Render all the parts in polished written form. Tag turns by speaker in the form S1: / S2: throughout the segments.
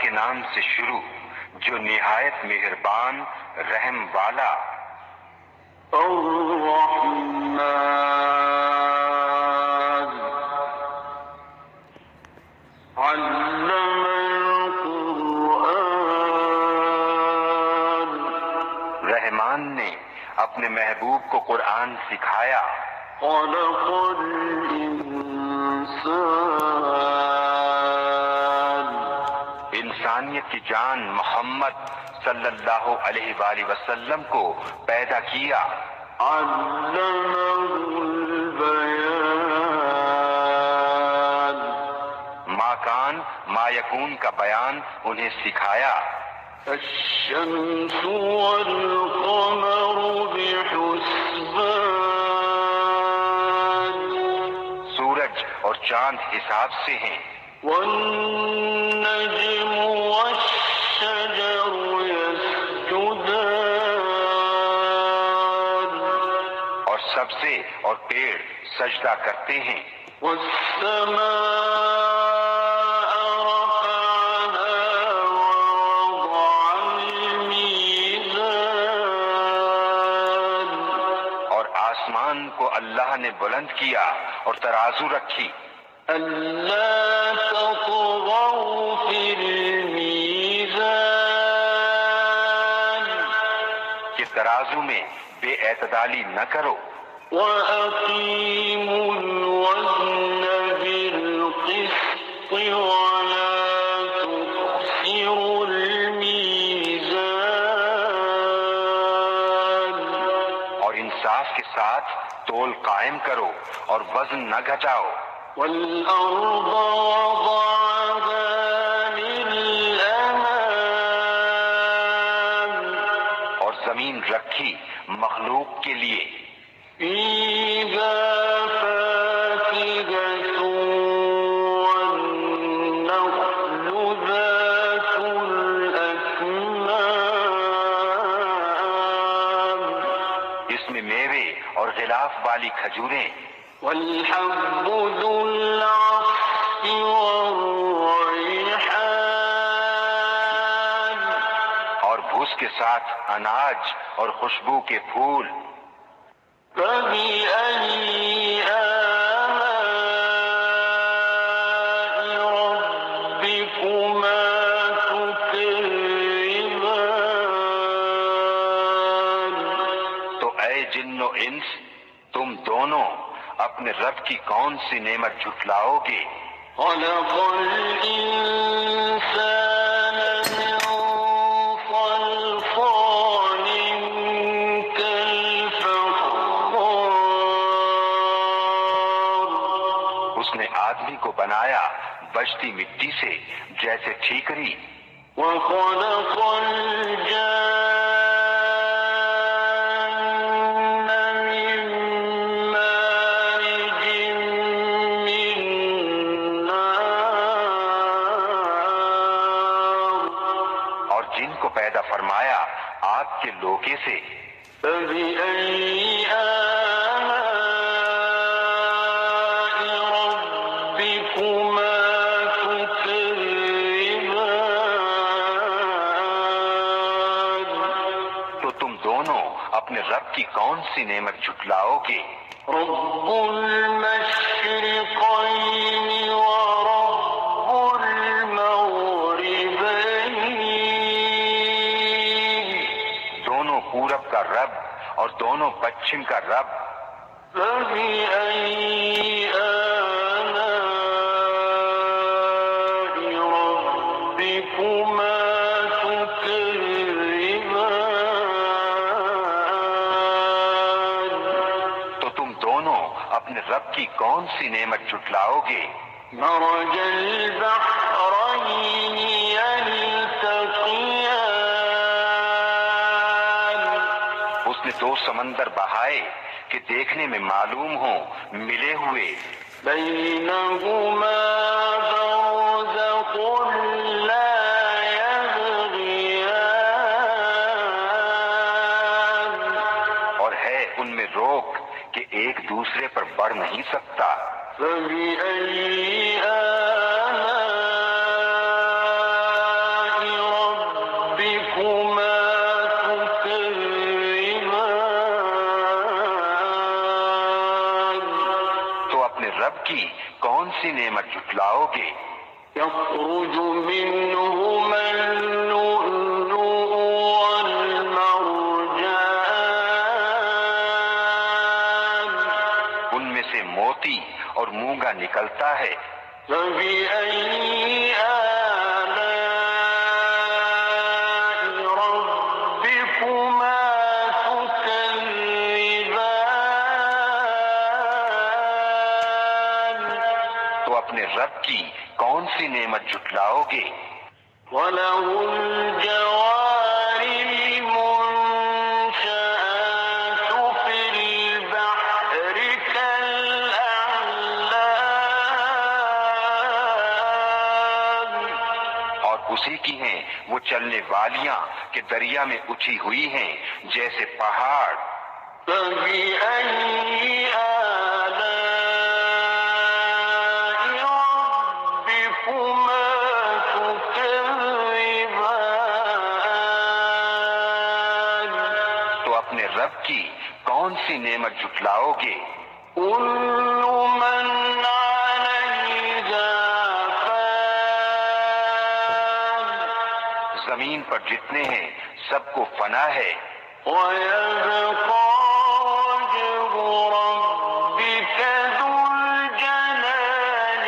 S1: کے نام سے شروع جو نہایت مہربان رحم والا۔
S2: الرحمن علم القرآن،
S1: رحمان نے اپنے محبوب کو قرآن سکھایا۔
S2: خلق الانسان،
S1: انسانیت کی جان محمد صلی اللہ علیہ وآلہ وسلم کو پیدا کیا۔
S2: علمه البیان،
S1: ما کان ما یکون کا بیان انہیں سکھایا۔
S2: الشمس والقمر بحسبان،
S1: سورج اور چاند حساب سے ہیں۔
S2: والنجم والشجر يسجدان،
S1: اور سبزے اور پیڑ سجدہ کرتے ہیں۔
S2: والسماء رفعها ووضع الميزان،
S1: اور آسمان کو اللہ نے بلند کیا اور ترازو رکھی۔
S2: ألا تطغوا في الميزان،
S1: کہ ترازو میں بے اعتدالی نہ کرو۔
S2: وأقيموا الوزن بالقسط ولا تخسروا الميزان،
S1: اور انصاف کے ساتھ تول قائم کرو اور وزن نہ گھٹاؤ۔
S2: والأرض وضعها للأنام،
S1: اور زمین رکھی مخلوق کے لیے۔
S2: فيها فاكهة والنخل ذات الأكمام،
S1: اس میں میوے اور غلاف والی کھجوریں،
S2: والحب ذو العصف والريحان،
S1: اور بھوس کے ساتھ اناج اور خوشبو کے پھول۔
S2: فبأي آلاء ربكما تكذبان،
S1: تو اے جن و انس، تم دونوں اپنے رب کی کون سی نعمت جھٹلاؤ گے؟
S2: خلق الإنسان من صلصال كالفخار،
S1: اس نے آدمی کو بنایا بجتی مٹی سے جیسے ٹھیکری۔
S2: وخلق الجان من مارج من نار،
S1: اور جن کو پیدا فرمایا آگ کے لوکے سے۔
S2: فبأي آلاء ربكما تكذبان،
S1: تو تم دونوں اپنے رب کی کون سی نعمت جھٹلاؤ گے؟
S2: رب المشرقين ورب المغربين،
S1: دونوں پورب کا رب اور دونوں پچھم کا رب۔
S2: فبأي آلاء ربكما تكذبان،
S1: تو تم دونوں اپنے رب کی کون سی نعمت جھٹلاؤ گے؟
S2: مرج البحرين يلتقيان،
S1: اس نے دو سمندر بہائے کہ دیکھنے میں معلوم ہوں ملے ہوئے۔
S2: بينهما برزخ لا يبغيان،
S1: اور ہے ان میں روک کہ ایک دوسرے پر بڑھ نہیں سکتا۔
S2: فبأي آلاء
S1: اپنے رب کی کون سی نعمت جھٹلاؤ گے؟
S2: يخرج منهما اللؤلؤ والمرجان
S1: ان میں سے موتی اور مونگا نکلتا ہے۔
S2: فبأي آلاء ربكما تكذبان
S1: تو اپنے رب کی کون سی نعمت جھٹلاؤ گے؟
S2: وله الجوار المنشآت في البحر كالأعلام
S1: اور اسی کی ہیں وہ چلنے والیاں کہ دریا میں اٹھی ہوئی ہیں جیسے پہاڑ۔
S2: فبأي آلاء ربكما تكذبان
S1: تو اپنے رب کی کون سی نعمت جھٹلاؤ گے؟
S2: كل من عليها فان
S1: زمین پر جتنے ہیں سب کو فنا ہے،
S2: ويبقى وجه ربك ذو الجلال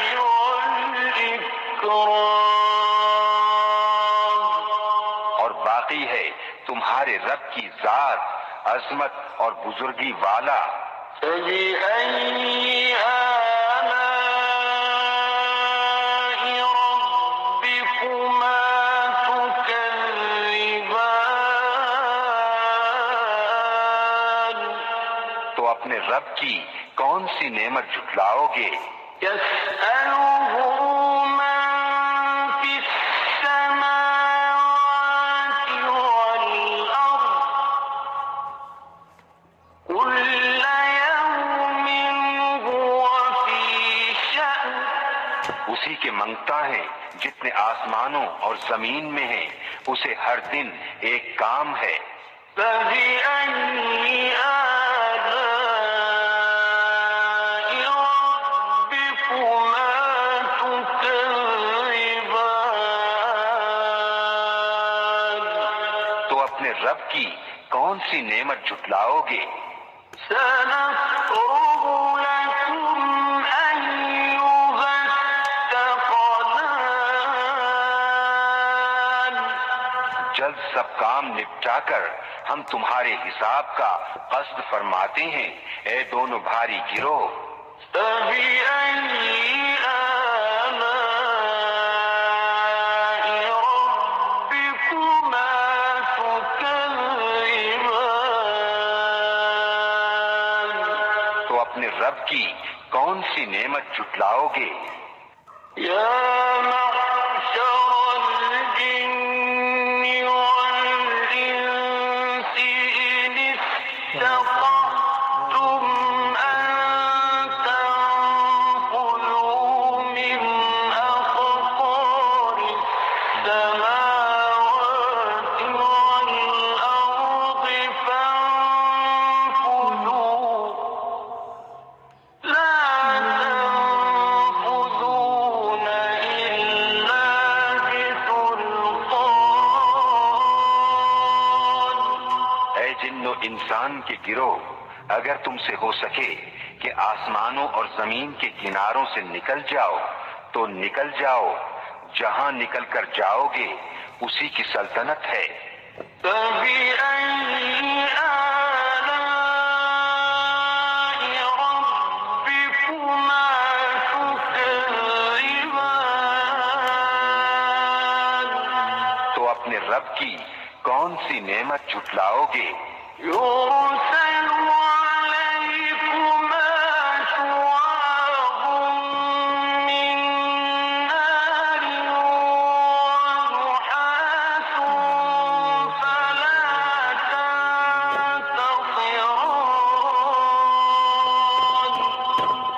S2: والإكرام
S1: اور باقی ہے تمہارے رب کی ذات عظمت اور بزرگی والا۔
S2: فبأي آلاء ربكما تكذبان
S1: تو اپنے رب کی کون سی نعمت جھٹلاؤ گے؟
S2: يسأله من في السماوات والأرض كل يوم هو في شأن
S1: اسی کے منگتا ہے جتنے آسمانوں اور زمین میں ہیں، اسے ہر دن ایک کام ہے۔
S2: فبأي آلاء ربكما تكذبان
S1: تو اپنے رب کی کون سی نعمت جھٹلاؤ گے؟
S2: سنفرغ لكم أيها الثقلان
S1: جلد سب کام نپٹا کر ہم تمہارے حساب کا قصد فرماتے ہیں، اے دونوں بھاری گروہ۔
S2: فبأي آلاء ربكما تكذبان
S1: تو اپنے رب کی کون سی نعمت جھٹلاؤ گے؟
S2: يا معشر الجن والإنس إن استطعتم أن تنفذوا من أقطار السماوات والأرض فانفذوا لا تنفذون إلا بسلطان
S1: اے جن و انسان کے گروہ، اگر تم سے ہو سکے کہ آسمانوں اور زمین کے کناروں سے نکل جاؤ تو نکل جاؤ، جہاں نکل کر جاؤ گے اسی کی سلطنت ہے۔
S2: فبأي آلاء ربكما تكذبان
S1: تو اپنے رب کی کون سی نعمت جھٹلاؤ گے؟
S2: يرسل عليكما شواظ من نار ونحاس فلا تنتصران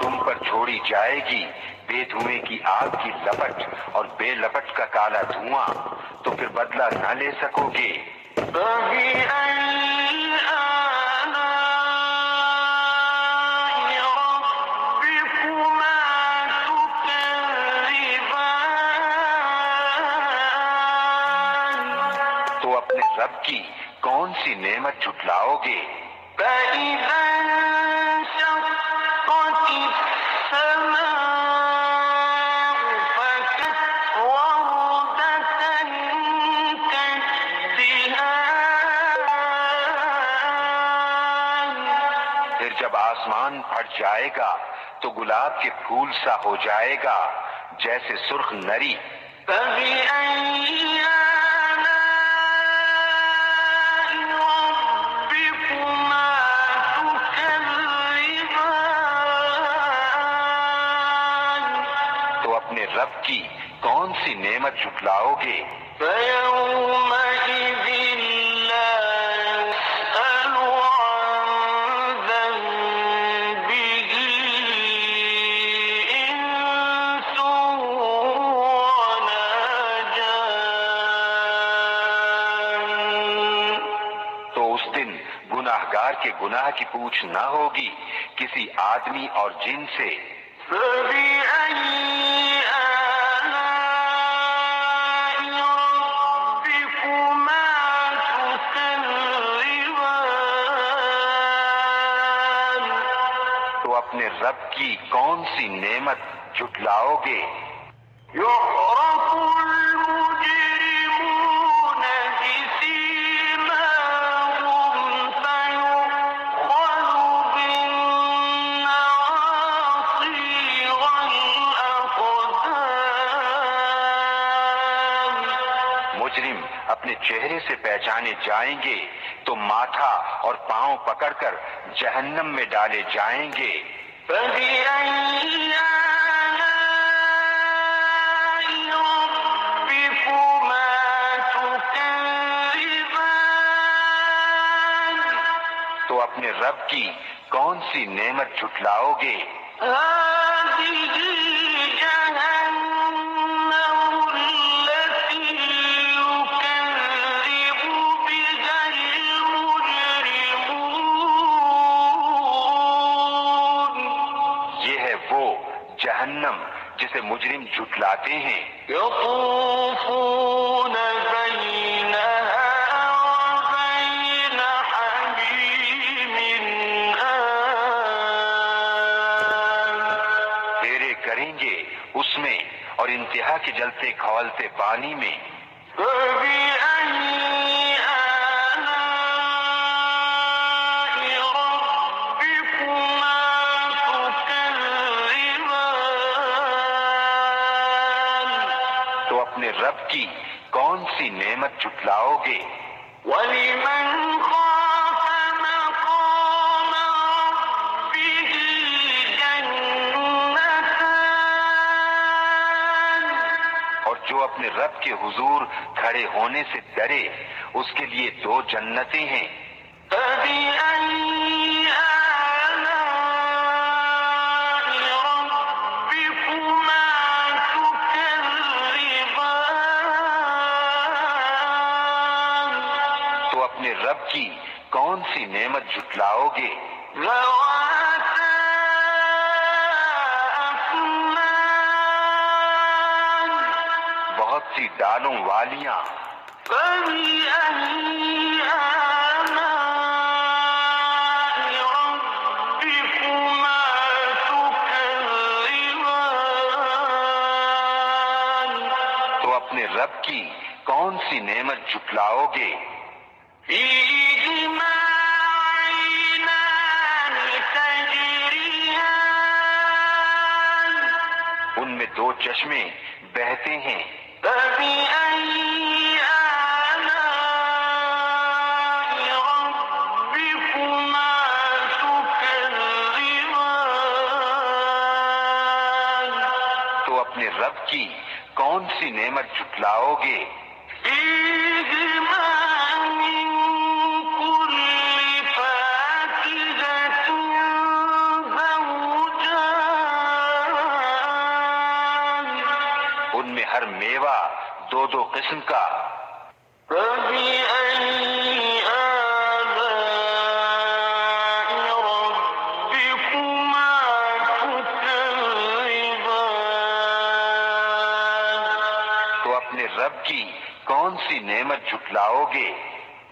S1: تم پر چھوڑی جائے گی بے دھوئیں کی آگ کی لپٹ اور بے لپٹ کا کالا دھواں، تو پھر بدلہ نہ لے سکو گے۔
S2: فبأي آلاء ربكما
S1: رب کی کون سی نعمت جھٹلاؤ گے؟
S2: فَإِذَا انشقت السماء فكانت وردة كالدهان
S1: پھر جب آسمان پھٹ جائے گا تو گلاب کے پھول سا ہو جائے گا جیسے سرخ نری۔
S2: فَبِأَيِّ آلَاءِ رَبِّكُمَا تُكَذِّبَانِ
S1: تو اپنے رب کی کون سی نعمت جھٹلاؤ گے؟
S2: فَيَوْمَئِذٍ لَا يُسْأَلُ عَن ذَنبِهِ إِنسٌ وَلَا جَانٌ
S1: تو اس دن گناہگار کے گناہ کی پوچھ نہ ہوگی کسی آدمی اور جن سے۔
S2: فَبِأَيِّ آلَاءِ رَبِّكُمَا تُكَذِّبَانِ
S1: تو اپنے رب کی کون سی نعمت جھٹلاؤ گے؟
S2: يُعْرَفُ الْمُجْرِمُونَ بِسِيمَاهُمْ فَيُؤْخَذُ بِالنَّوَاصِي وَالْأَقْدَامِ
S1: مجرم اپنے چہرے سے پہچانے جائیں گے تو ماتھا اور پاؤں پکڑ کر جہنم میں ڈالے جائیں گے۔
S2: فَبِأَيِّ آلَاءِ رَبِّكُمَا تُكَذِّبَانِ
S1: تو اپنے رب کی کون سی نعمت جھٹلاؤ گے؟
S2: هَٰذِهِ جَهَنَّمُ الَّتِي يُكَذِّبُ بِهَا الْمُجْرِمُونَ
S1: یہ ہے وہ جہنم جسے مجرم جھٹلاتے ہیں۔
S2: يطوفون بينها وبين حميم آن
S1: پھیرے کریں گے اس میں اور انتہا کے جلتے کھولتے پانی میں۔
S2: فَبِأَيِّ آلَاءِ رَبِّكُمَا تُكَذِّبَانِ
S1: تو اپنے رب کی کون سی نعمت جھٹلاؤ گے؟
S2: وَلِمَنْ خَافَ مَقَامَ رَبِّهِ جَنَّتَانِ
S1: اور جو اپنے رب کے حضور کھڑے ہونے سے ڈرے اس کے لیے دو جنتیں ہیں۔
S2: فَبِأَيِّ آلَاءِ رَبِّكُمَا تُكَذِّبَانِ
S1: تو اپنے رب کی کون سی نعمت جھٹلاؤ گے؟
S2: ذَوَاتَا أَفْنَانٍ
S1: بہت سی ڈالوں والیاں۔
S2: فَبِأَيِّ آلَاءِ رَبِّكُمَا تُكَذِّبَانِ
S1: تو اپنے رب کی کون سی نعمت جھٹلاؤ گے؟
S2: فِيهِمَا عَيْنَانِ تَجْرِيَانِ
S1: ان میں دو چشمے بہتے ہیں۔
S2: فَبِأَيِّ آلَاءِ رَبِّكُمَا تُكَذِّبَانِ
S1: تو اپنے رب کی کون سی نعمت جھٹلاؤ گے؟
S2: فِيهِمَا مِن كُلِّ فَاكِهَةٍ زَوْجَانِ
S1: ان میں ہر میوہ دو دو قسم کا۔
S2: فَبِأَيِّ آلَاءِ رَبِّكُمَا تُكَذِّبَانِ
S1: تو اپنے رب کی کون سی نعمت جھٹلاؤ گے؟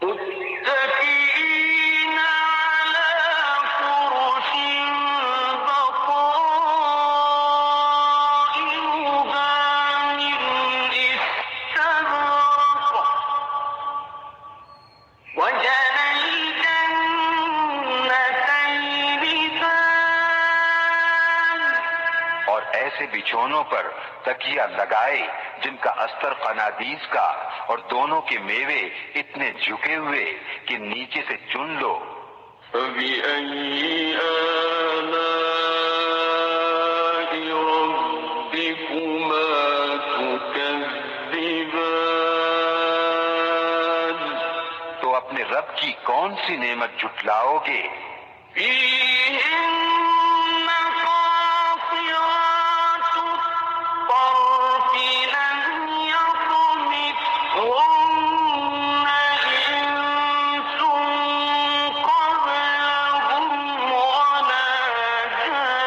S2: متكئين على فرش بطائنها من استبرق وجنى الجنتين دان
S1: اور ایسے بچھونوں پر تکیہ لگائے جن کا استر قنادیس کا اور دونوں کے میوے اتنے جھکے ہوئے کہ نیچے سے چن لو۔
S2: فبأي آلاء ربكما تكذبان
S1: تو اپنے رب کی کون سی نعمت جھٹلاؤ گے؟
S2: فيهن قاصرات الطرف لم يطمثهن إنس قبلهم ولا جان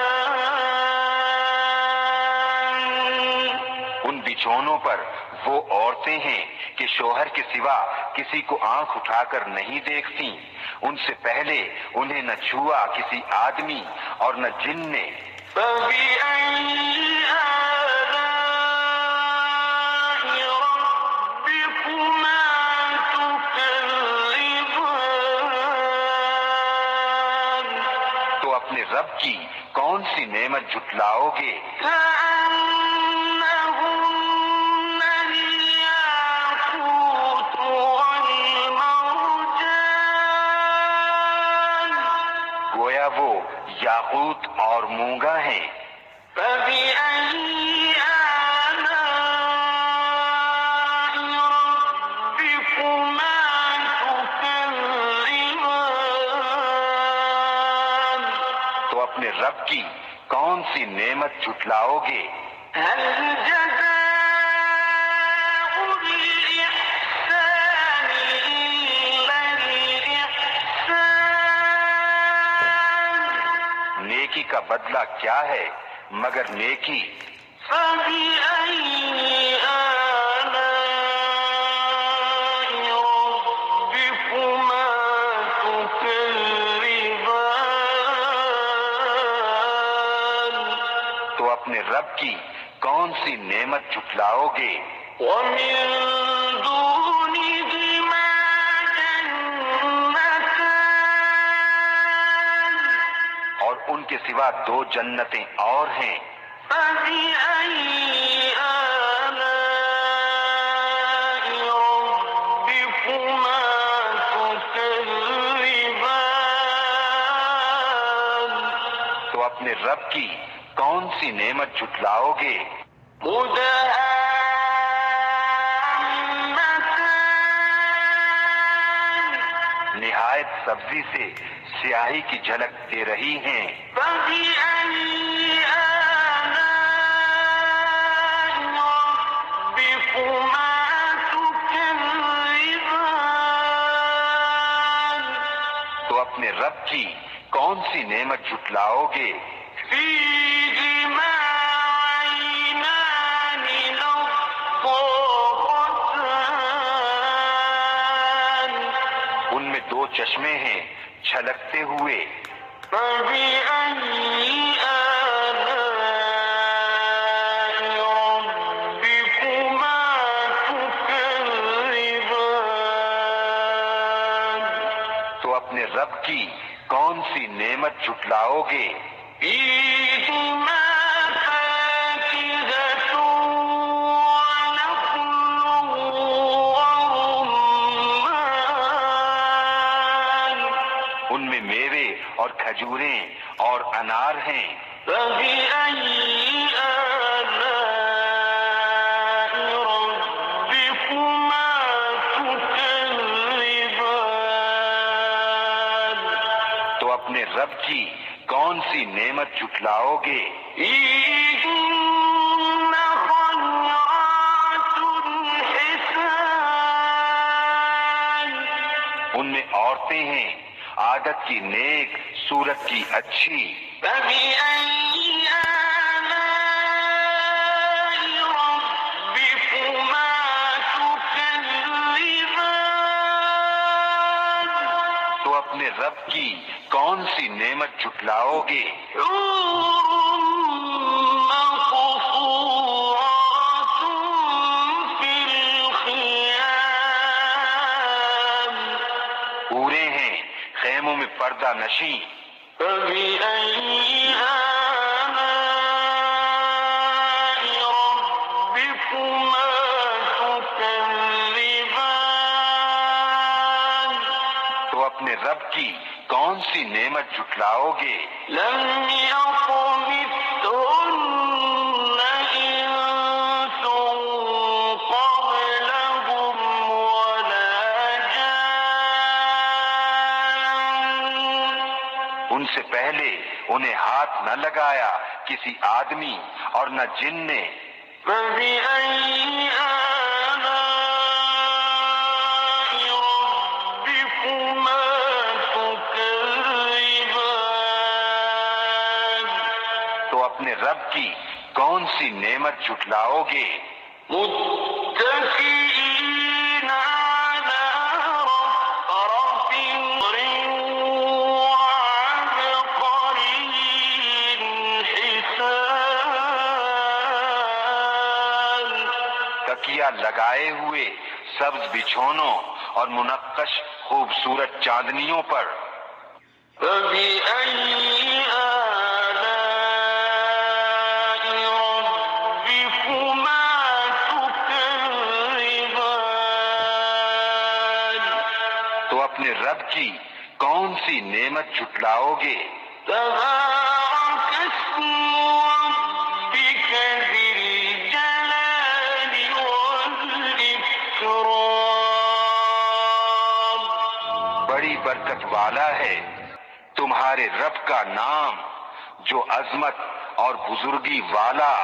S1: ان بچھونوں پر وہ عورتیں ہیں کہ شوہر کے سوا کسی کو آنکھ اٹھا کر نہیں دیکھتی، ان سے پہلے انہیں نہ چھوا کسی آدمی اور نہ جن نے۔
S2: فبأي آلاء ربكما تكذبان
S1: تو اپنے رب کی کون سی نعمت جھٹلاؤ گے؟
S2: كأنهن الياقوت والمرجان
S1: گویا وہ یاقوت اور مونگا ہیں۔
S2: فبأي آلاء ربكما تكذبان
S1: تو اپنے رب کی کون سی نعمت جھٹلاؤ گے؟
S2: هل جزاء الإحسان إلا الإحسان
S1: نیکی کا بدلہ کیا ہے مگر نیکی؟
S2: فبأي آلاء ربكما تكذبان
S1: تو اپنے رب کی کون سی نعمت جھٹلاؤ گے؟
S2: ومن دونهما جنتان
S1: اور ان کے سوا دو جنتیں اور ہیں۔
S2: فبأي آلاء ربكما تكذبان
S1: تو اپنے رب کی کون سی نعمت جھٹلاؤ گے؟
S2: مدهامتان
S1: نہایت سبزی سے سیاہی کی جھلک دے رہی ہیں۔
S2: فبأي آلاء ربكما تكذبان
S1: تو اپنے رب کی کون سی نعمت جھٹلاؤ گے؟
S2: فيهما عينان نضاختان
S1: ان میں دو چشمے ہیں چھلکتے ہوئے۔
S2: فبأي آلاء ربكما تكذبان
S1: تو اپنے رب کی کون سی نعمت جھٹلاؤ گے؟
S2: فيهما فاكهة ونخل ورمان
S1: ان میں میوے اور کھجوریں اور انار ہیں۔
S2: فبأي آلاء ربكما تكذبان
S1: تو اپنے رب کی کون سی نعمت جھٹلاؤ گے؟
S2: فيهن خيرات حسان
S1: ان میں عورتیں ہیں عادت کی نیک، صورت کی اچھی۔
S2: فبأي آلاء ربكما تكذبان
S1: رب کی کون سی نعمت جھٹلاؤ گے؟
S2: مقصورات في الخيام
S1: پورے ہیں خیموں میں پردہ نشیں،
S2: فبأي آلاء ربكما تكذبان
S1: تو اپنے رب کی کون سی نعمت جھٹلاؤ گے؟
S2: لم يطمثهن إنس قبلهم ولا جان
S1: ان سے پہلے انہیں ہاتھ نہ لگایا کسی آدمی اور نہ جن نے،
S2: فبأي آلاء ربكما تكذبان
S1: تو اپنے رب کی کون سی نعمت جھٹلاؤ گے؟
S2: متكئين على رفرف وعبقري حسان
S1: تکیہ لگائے ہوئے سبز بچھونوں اور منقش خوبصورت چاندنیوں پر،
S2: فبأي آلاء ربكما تكذبان
S1: تو اپنے رب کی کون سی نعمت جھٹلاؤ گے؟
S2: تبارك اسم ربك ذي الجلال والإكرام
S1: بڑی برکت والا ہے تمہارے رب کا نام جو عظمت اور بزرگی والا